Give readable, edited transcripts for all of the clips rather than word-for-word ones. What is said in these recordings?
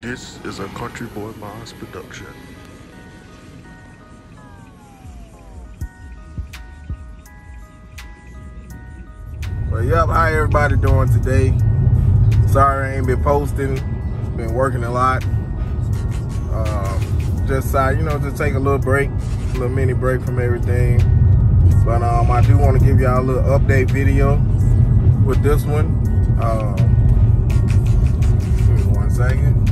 This is a CountryBoyModz production. Well, yep, how everybody doing today? Sorry I ain't been posting. Been working a lot. Just take a little break, a little mini break from everything. But I do want to give y'all a little update video with this one. Give me 1 second.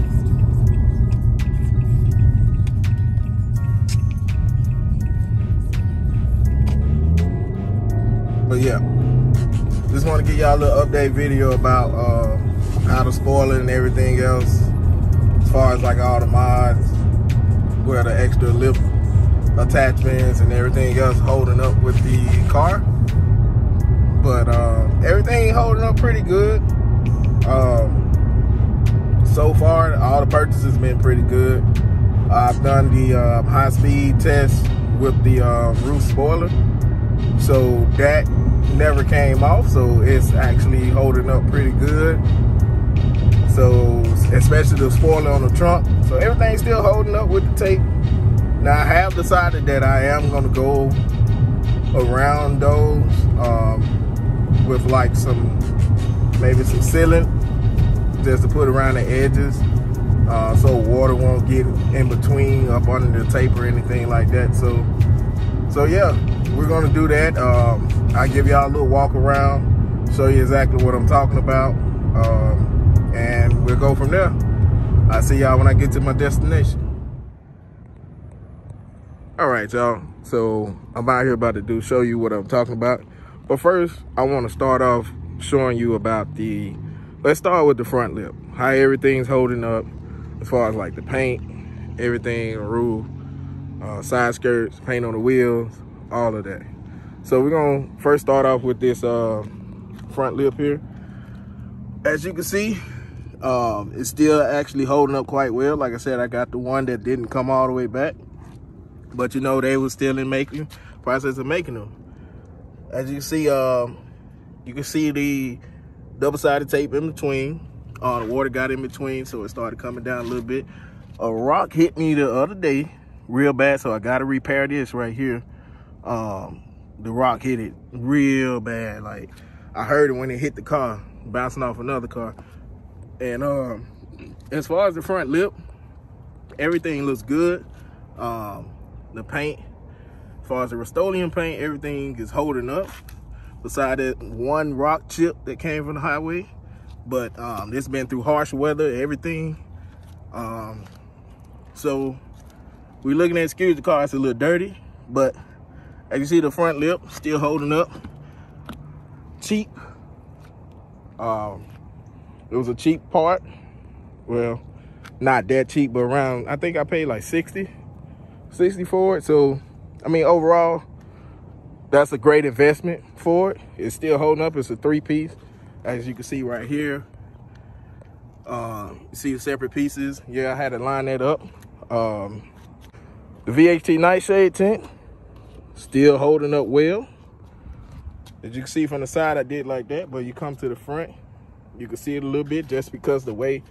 But yeah, just want to give y'all a little update video about how the spoiler and everything else, as far as like all the mods, where the extra lip attachments and everything else holding up with the car. But everything holding up pretty good. So far, all the purchases been pretty good. I've done the high-speed test with the roof spoiler, so that never came off, so it's actually holding up pretty good. So especially the spoiler on the trunk, so everything's still holding up with the tape. Now I have decided that I am going to go around those with like maybe some sealant just to put around the edges, so water won't get in between up under the tape or anything like that. So yeah, we're gonna do that. I'll give y'all a little walk around, show you exactly what I'm talking about, and we'll go from there. I'll see y'all when I get to my destination. All right, y'all, so I'm out here about to show you what I'm talking about. But first, I want to start off showing you about let's start with the front lip, how everything's holding up as far as like the paint, everything, roof, side skirts, paint on the wheels, all of that. So we're gonna first start off with this front lip here. As you can see, it's still actually holding up quite well. Like I said, I got the one that didn't come all the way back, but you know, they were still in process of making them. As you can see the double-sided tape in between. The water got in between, so it started coming down a little bit. A rock hit me the other day real bad, so I got to repair this right here. The rock hit it real bad. Like, I heard it when it hit the car, bouncing off another car. And as far as the front lip, everything looks good. The paint, as far as the Rust-Oleum paint, everything is holding up, beside that one rock chip that came from the highway. But it's been through harsh weather, everything. So we're looking at, excuse the car, it's a little dirty, but as you see, the front lip still holding up. Cheap. It was a cheap part. Well, not that cheap, but around, I think I paid like 60 for it. So I mean, overall, that's a great investment for it. It's still holding up. It's a 3-piece, as you can see right here. You see the separate pieces. Yeah, I had to line that up. The VHT nightshade tint, still holding up well. As you can see from the side, I did like that, but you come to the front, you can see it a little bit just because the weight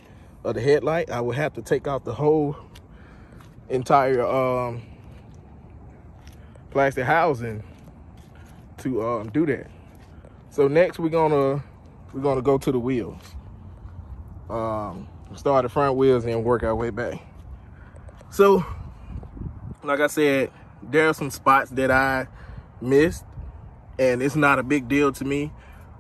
of the headlight. I would have to take out the whole entire plastic housing to do that. So next we're gonna go to the wheels. Start the front wheels and work our way back. So like I said, there are some spots that I missed, and it's not a big deal to me.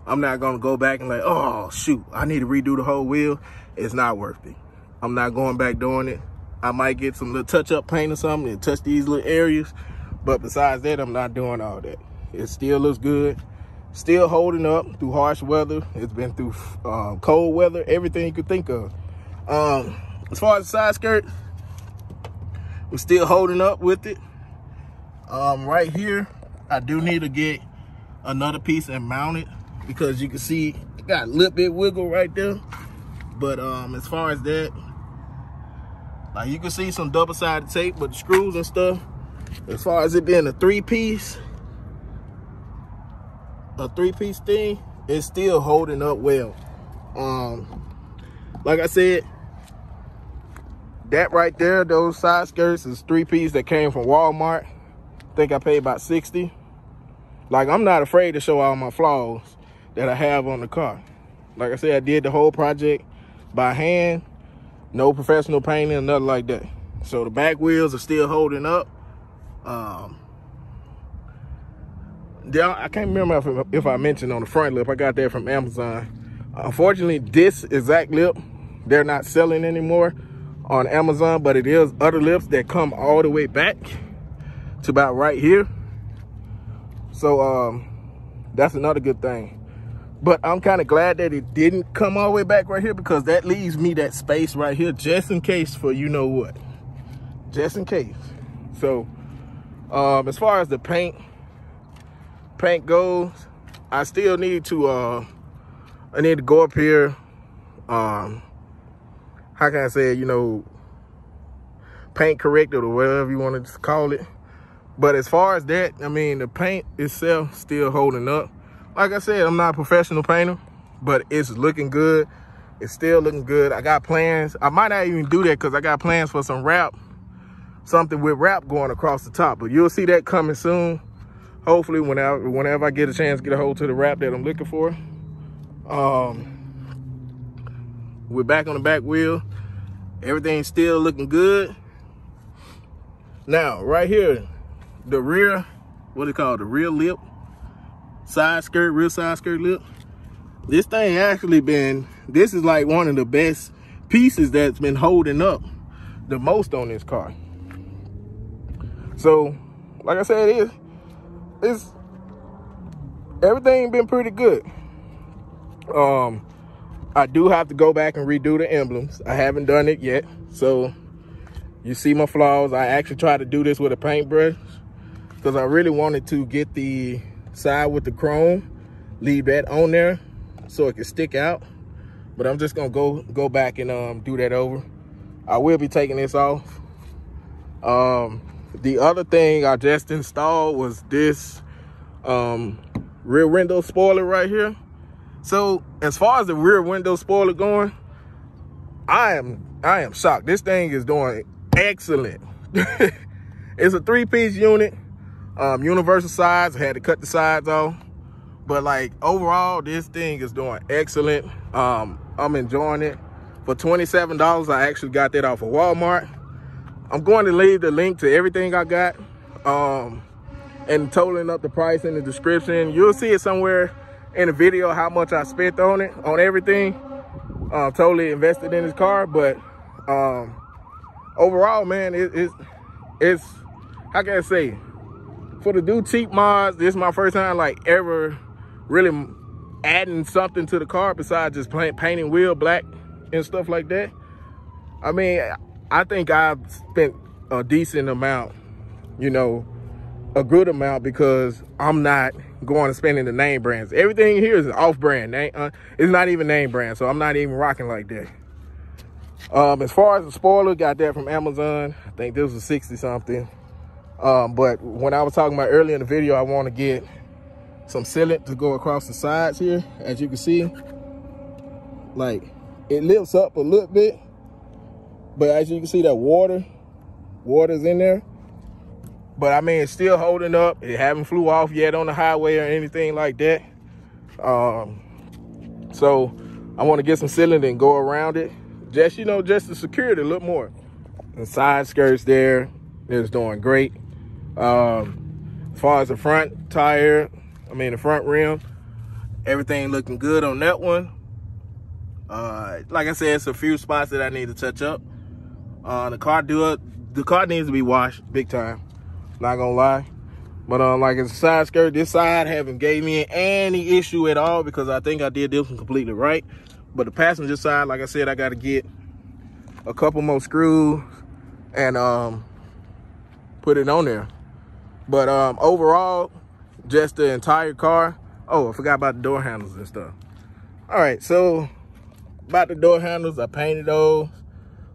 I'm not gonna go back and like, oh shoot, I need to redo the whole wheel. It's not worth it. I'm not going back doing it. I might get some little touch-up paint or something and touch these little areas, but besides that, I'm not doing all that. It still looks good, still holding up through harsh weather. It's been through cold weather, everything you could think of. As far as the side skirt, I'm still holding up with it. Right here, I do need to get another piece and mount it, because you can see it got a little bit wiggle right there. But as far as that, like, you can see some double-sided tape, but the screws and stuff, as far as it being a three-piece thing, it's still holding up well. Like I said, that right there, those side skirts is 3-piece that came from Walmart. I think I paid about $60. Like, I'm not afraid to show all my flaws that I have on the car. Like I said, I did the whole project by hand. No professional painting or nothing like that. So the back wheels are still holding up. I can't remember if I mentioned on the front lip. I got that from Amazon. Unfortunately, this exact lip, they're not selling anymore on Amazon, but it is other lips that come all the way back to about right here. So that's another good thing. But I'm kind of glad that it didn't come all the way back right here, because that leaves me that space right here just in case for you know what. Just in case. So as far as the paint goes, I still need to I need to go up here, how can I say it, you know, paint corrected or whatever you want to call it. But as far as that, I mean, the paint itself still holding up. Like I said, I'm not a professional painter, but it's looking good. It's still looking good. I got plans. I might not even do that because I got plans for some wrap, something with wrap going across the top. But you'll see that coming soon. Hopefully, whenever I get a chance to get a hold to the wrap that I'm looking for. We're back on the back wheel. Everything's still looking good. Now, right here, the rear, what do you call it? The rear lip, side skirt, rear side skirt lip. This thing actually this is like one of the best pieces that's been holding up the most on this car. So, like I said, everything been pretty good. I do have to go back and redo the emblems. I haven't done it yet. So you see my flaws. I actually tried to do this with a paintbrush because I really wanted to get the side with the chrome, leave that on there so it can stick out. But I'm just gonna go back and do that over. I will be taking this off. The other thing I just installed was this rear window spoiler right here. So as far as the rear window spoiler going, I am shocked. This thing is doing excellent. It's a 3-piece unit, universal sides. I had to cut the sides off, but like overall, this thing is doing excellent. I'm enjoying it. For $27, I actually got that off of Walmart. I'm going to leave the link to everything I got, and totaling up the price in the description. You'll see it somewhere in the video how much I spent on it, on everything. Totally invested in this car, but overall, man, it's how can I say, for the do cheap mods, this is my first time like ever really adding something to the car besides just painting wheel black and stuff like that. I mean, I think I've spent a decent amount, you know, a good amount, because I'm not going to spending the name brands. Everything here is off-brand. It's not even name brand, so I'm not even rocking like that. As far as the spoiler, got that from Amazon. I think this was 60 something. But when I was talking about earlier in the video, I want to get some sealant to go across the sides here. As you can see, like it lifts up a little bit, but as you can see, that water's in there. But I mean, it's still holding up. It haven't flew off yet on the highway or anything like that. So I want to get some sealant and go around it, just, you know, just to secure it a little more. The side skirts there is doing great. As far as the front tire, the front rim, everything looking good on that one. Like I said, it's a few spots that I need to touch up. The car needs to be washed big time. Not gonna lie. But like it's a side skirt, this side haven't gave me any issue at all, because I think I did this one completely right. But the passenger side, like I said, I gotta get a couple more screws and put it on there. But overall, just the entire car. Oh, I forgot about the door handles and stuff. All right, so about the door handles, I painted those.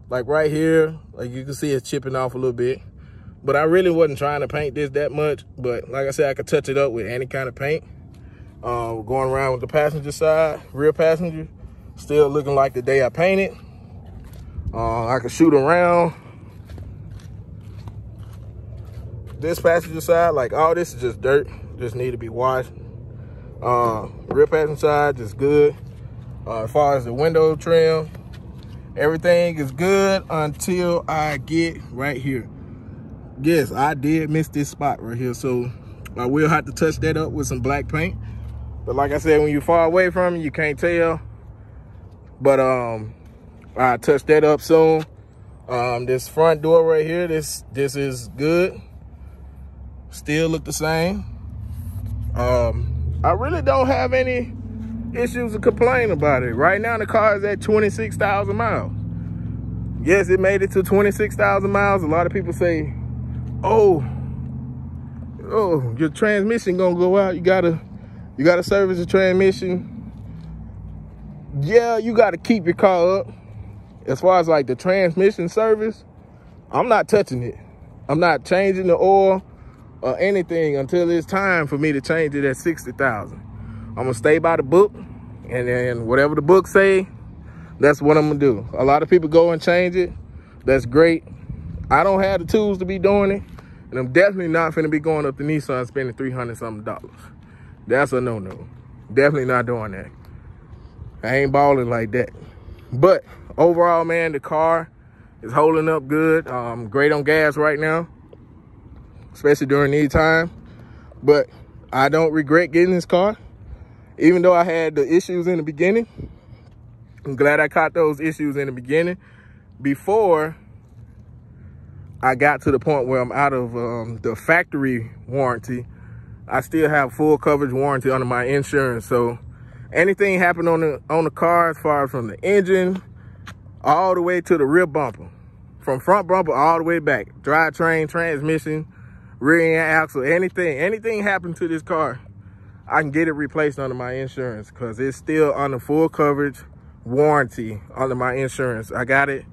Like right here, like you can see it's chipping off a little bit. But I really wasn't trying to paint this that much. But like I said, I could touch it up with any kind of paint. Going around with the passenger side, rear passenger, still looking like the day I painted. I can shoot around. This passenger side, like all this is just dirt, just need to be washed. Rear passenger side is good. As far as the window trim, everything is good until I get right here. Yes, I did miss this spot right here, so I will have to touch that up with some black paint. But like I said, when you're far away from it, you can't tell. But I'll touch that up soon. This front door right here, this is good. Still look the same. I really don't have any issues to complain about it. Right now, the car is at 26,000 miles. Yes, it made it to 26,000 miles. A lot of people say, oh, your transmission gonna go out. You gotta service the transmission. Yeah, you gotta keep your car up. As far as like the transmission service, I'm not touching it. I'm not changing the oil or anything until it's time for me to change it at 60,000. I'm gonna stay by the book, and then whatever the book say, that's what I'm gonna do. A lot of people go and change it. That's great. I don't have the tools to be doing it, and I'm definitely not finna be going up to Nissan spending $300-something. That's a no-no. Definitely not doing that. I ain't balling like that. But overall, man, the car is holding up good. Great on gas right now, especially during these times. But I don't regret getting this car, even though I had the issues in the beginning. I'm glad I caught those issues in the beginning before I got to the point where I'm out of the factory warranty. I still have full coverage warranty under my insurance. So anything happened on the car, as far as from the engine all the way to the rear bumper, from front bumper all the way back, drivetrain, transmission, rear end axle, anything happened to this car, I can get it replaced under my insurance because it's still under full coverage warranty under my insurance. I got it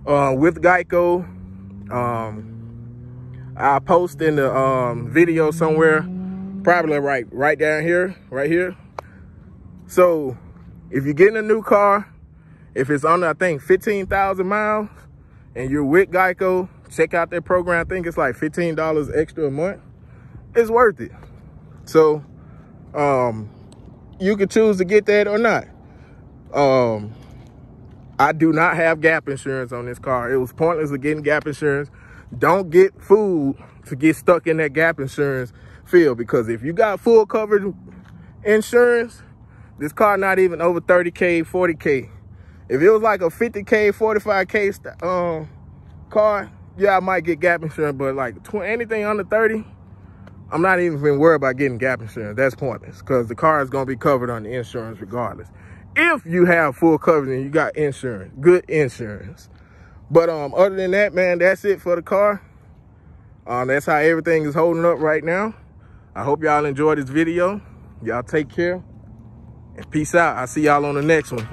with Geico. I'll post in the video somewhere, probably right down here, right here. So if you're getting a new car, if it's under, I think, 15,000 miles and you're with Geico, check out their program. I think it's like $15 extra a month. It's worth it. So you can choose to get that or not. I do not have gap insurance on this car. It was pointless of getting gap insurance. Don't get fooled to get stuck in that gap insurance field, because if you got full coverage insurance, this car not even over 30K, 40K. If it was like a 50K, 45K car, yeah, I might get gap insurance, but like anything under 30, I'm not even worried about getting gap insurance. That's pointless because the car is going to be covered on the insurance regardless. If you have full coverage and you got insurance, good insurance. But other than that, man, that's it for the car. That's how everything is holding up right now. I hope y'all enjoyed this video. Y'all take care and peace out. I'll see y'all on the next one.